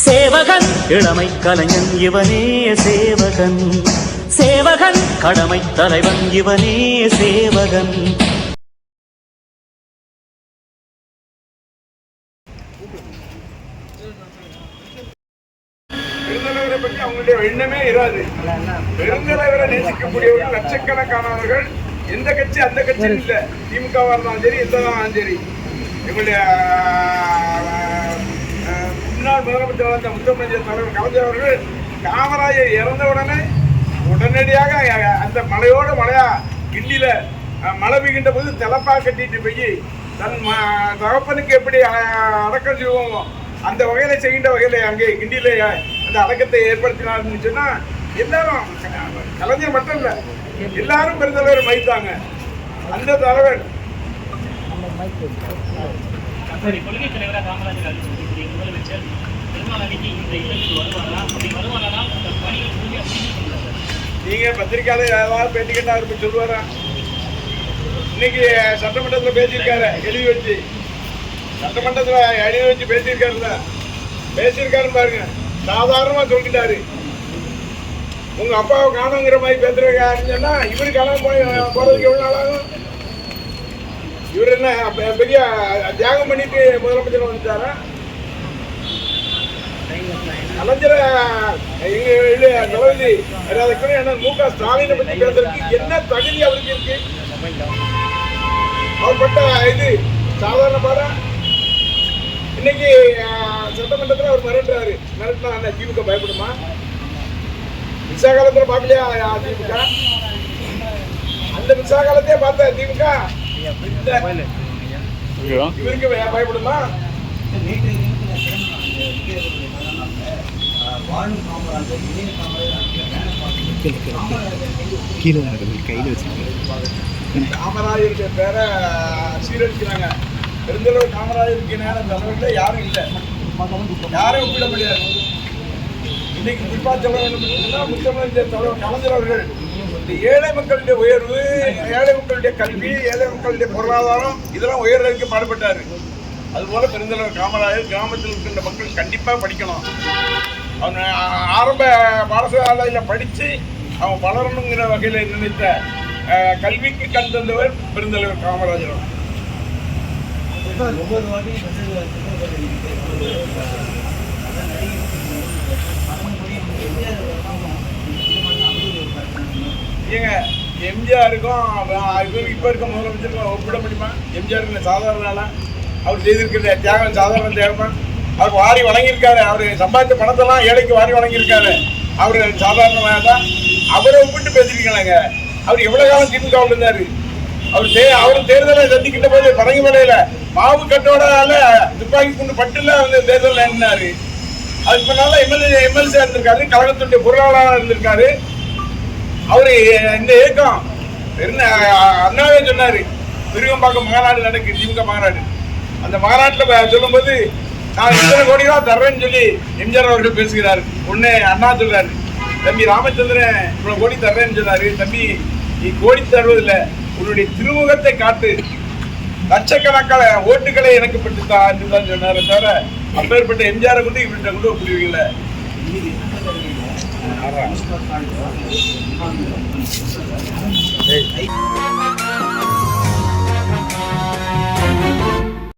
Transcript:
சேவகன் இளமை கலைஞன் இவனே சேவகன், சேவகன் கடமை தலைவன் இவனே சேவகன். பெருந்தலைவரை பற்றி அவங்களுடைய எண்ணமே இராது. பெருந்தலைவரை நேசிக்கக்கூடியவர்கள் லட்சக்கணக்கானவர்கள். எந்த கட்சி அந்த கட்சி இல்லை, திமுகவா இருந்தாலும் சரி, எந்ததான் சரி. எங்களுடைய முன்னாள் முதலமைச்சர் முத்தமிழ் தலைவர் கலைஞர் அவர்கள் காமராஜர் இறந்த உடனே உடனடியாக அந்த மலையோட மலையா கிண்டியில மழை பெய்கின்ற போது தலப்பா கட்டிட்டு போய் தன் தகப்பனுக்கு எப்படி அடக்கம் செய்வோமோ அந்த வகையில செய்கின்ற வகையில அங்கே கிண்டியில அந்த அடக்கத்தை ஏற்படுத்தினார்னு சொன்னா எல்லாரும் கலைஞர் மட்டும் இல்ல, எல்லாரும் பெருந்தலைவர் மதித்தாங்க. அந்த தலைவர் கொள்கை தலைவராக காமராஜர் அறிவித்திருக்கிற முதலமைச்சர் பெருமாநதிக்கு இந்த இல்லத்தில் வருவாரா? அப்படி வருவாரா? நீங்க பத்திரிக்கையாளர் ஏதாவது பேட்டி கேட்டா இருப்ப சொல்லுவாரா? இன்னைக்கு சட்டமன்றத்தில் பேசியிருக்காரு, எழுதி வச்சு சட்டமன்றத்தில் எழுதி வச்சு பேசியிருக்காருன்னு பாருங்க. சாதாரணமா சொல்லிட்டாரு, உங்க அப்பாவை காணுங்கிற மாதிரி பேசுறாருன்னு சொன்னா இவரு காணாம போறதுக்கு எவ்வளவு நாள் ஆகும்? இவர் என்ன பெரிய தியாகம் பண்ணிட்டு முதலமைச்சர் வந்துட்டாரா? கலைஞர் தளபதி மு.க. ஸ்டாலினை பற்றி பேசுறதுக்கு என்ன தகுதி அவருக்கு இருக்கு? அவர் பட்ட இது சாதாரண பாரா? இன்னைக்கு சட்டமன்றத்தில் அவர் மிரட்டினா அந்த திமுக பயப்படுமா? விசா காலத்தில் பார்க்கலையா திமுக? அந்த விசா காலத்தையே பார்த்த திமுக இவருக்கு பயப்படுமா? காமராஜருக்கு பேரை சீரழிக்கிறாங்க. பெருந்தலைவர் காமராஜருக்கு நேரம் தலைவர்கள் யாரும் இல்லை, யாரும் ஒப்பிட முடியாது. இன்னைக்கு குறிப்பாக சொல்ல வேண்டும், முத்தமிழ் தலைவர் கலைஞர் அவர்கள் இந்த ஏழை மக்களுடைய உயர்வு, ஏழை மக்களுடைய கல்வி, ஏழை மக்களுடைய பொருளாதாரம் இதெல்லாம் உயர்றதுக்கு பாடுபட்டாரு. அதுபோல பெருந்தலைவர் காமராஜர் கிராமத்தில் இருக்கின்ற மக்கள் கண்டிப்பாக படிக்கணும். அவங்க ஆரம்ப பாடசாலையில் படித்து அவங்க வளரணுங்கிற வகையில் நினைத்த கல்விக்கு கண் தந்தவர் பெருந்தலைவர் காமராஜர். ஏங்க எம்ஜிஆருக்கும் இப்போ இருக்க முதலமைச்சருக்கும் ஒப்பிட முடியுமா? எம்ஜிஆருக்கு சாதாரண நாளா? அவர் செய்திருக்கிற தியாகம் சாதாரண தியாகமா? அவர் வாரி வழங்கியிருக்காரு. அவர் சம்பாதித்த பணத்தெல்லாம் ஏழைக்கு வாரி வழங்கியிருக்காரு. அவர் சாதாரணமாக தான் அவரை ஒப்பிட்டு பேசிருக்கலாங்க. அவர் எவ்வளவு காலம் திமுகவில் இருந்தாரு? அவர் தேர்தலை சந்திக்கின்ற போது பரங்கி மலையில மாவு கட்டோட துப்பாக்கி கொண்டு பட்டுல வந்து தேர்தலில் நின்னாரு. அதுக்கு முன்னால எம்எல்சி இருந்திருக்காரு, கழகத்துடைய பொருளாளராக இருந்திருக்காரு. அவரு இந்த இயக்கம் அண்ணாவே சொன்னாரு, விருகம்பாக்கம் மாநாடு நடக்கு, திமுக மாநாடு. அந்த மாநாட்டில் சொல்லும்போது நான் இத்தனை கோடி தான் தர்றேன்னு சொல்லி எம்ஜிஆர் அவர்கள் பேசுகிறாரு. ஒன்னு அண்ணா சொல்றாரு, தம்பி ராமச்சந்திரன் இவ்வளவு கோடி தர்றேன்னு சொன்னாரு. தம்பி நீ கோடி தருவதில்லை, உன்னுடைய திருமுகத்தை காட்டு, லட்சக்கணக்கான ஓட்டுகளை எனக்கு பெற்றுத்தா என்று தான் சொன்னாரு. தவிர அப்பேற்பட்ட எம்ஜிஆரை கொண்டு இவர்கிட்ட கொண்டு ஒப்பிடுவீங்கல்ல. Hey.